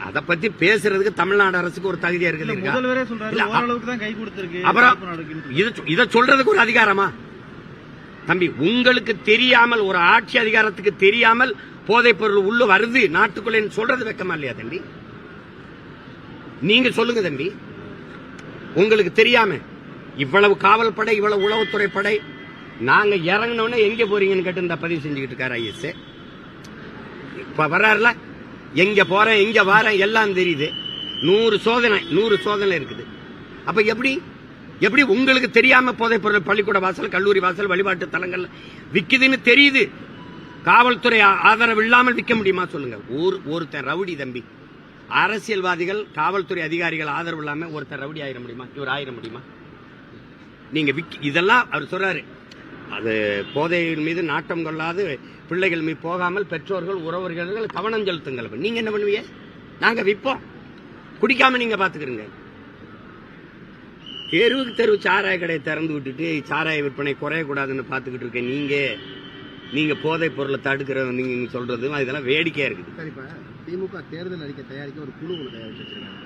அத பத்தி பேசுறதுக்கு தமிழ்நாடு அரசுக்கு ஒரு தகுதியா இருக்குது. அப்புறம் இத சொல்றதுக்கு ஒரு அதிகாரமா தம்பி? உங்களுக்கு தெரியாமல், ஒரு ஆட்சி அதிகாரத்துக்கு தெரியாமல் போதைப் பொருள் உள்ள வருது நாட்டுக்குள்ள சொல்றது வெக்கமா இல்லையா தம்பி? நீங்க சொல்லுங்க தம்பி. உங்களுக்கு தெரியாம இவ்வளவு காவல் படை, இவ்வளவு உளவுத்துறை படை, நாங்க இறங்கினோன்னு எங்க போறீங்கன்னு கேட்டு இந்த பதிவு செஞ்சுக்கிட்டு இருக்காரு ஐஎஸ். இப்ப வர்றாருல, எங்க போறேன் எங்க வாரேன் எல்லாம் தெரியுது. 100 சோதனை இருக்குது. அப்ப எப்படி உங்களுக்கு தெரியாம போதைப் பொருள் பள்ளிக்கூட வாசல், கல்லூரி வாசல், வழிபாட்டு தலங்கள் விக்குதுன்னு தெரியுது? காவல்துறை ஆதரவு இல்லாமல் விற்க முடியுமா சொல்லுங்க? ஒருத்தன் ரவுடி தம்பி, அரசியல்வாதிகள், காவல்துறை அதிகாரிகள் ஆதரவு இல்லாம ஒருத்தர் ரவுடி ஆயிட முடியுமா? இவர் ஆயிட முடியுமா? நீங்க இதெல்லாம் அவர் சொல்றாரு. அது போதையின் மீது நாட்டம் கொள்ளாது பிள்ளைகள் மீது போகாமல் பெற்றோர்கள், உறவர்கள் கவனம் செலுத்துங்கள். நீங்க என்ன பண்ணுவீங்க? நாங்க விற்போம், குடிக்காம நீங்க பாத்துக்கிறீங்க. தெருவுக்கு தெருவு சாராய கடையை திறந்து விட்டுட்டு சாராய விற்பனை குறையக்கூடாதுன்னு பாத்துக்கிட்டு இருக்கேன். நீங்க போதைப் பொருளை தடுக்கிற நீங்க சொல்றது இதெல்லாம் வேடிக்கையா இருக்குது. திமுக தேர்தல் அறிக்கை தயாரிக்க ஒரு குழு தயாரிச்சு வச்சிருக்காங்க.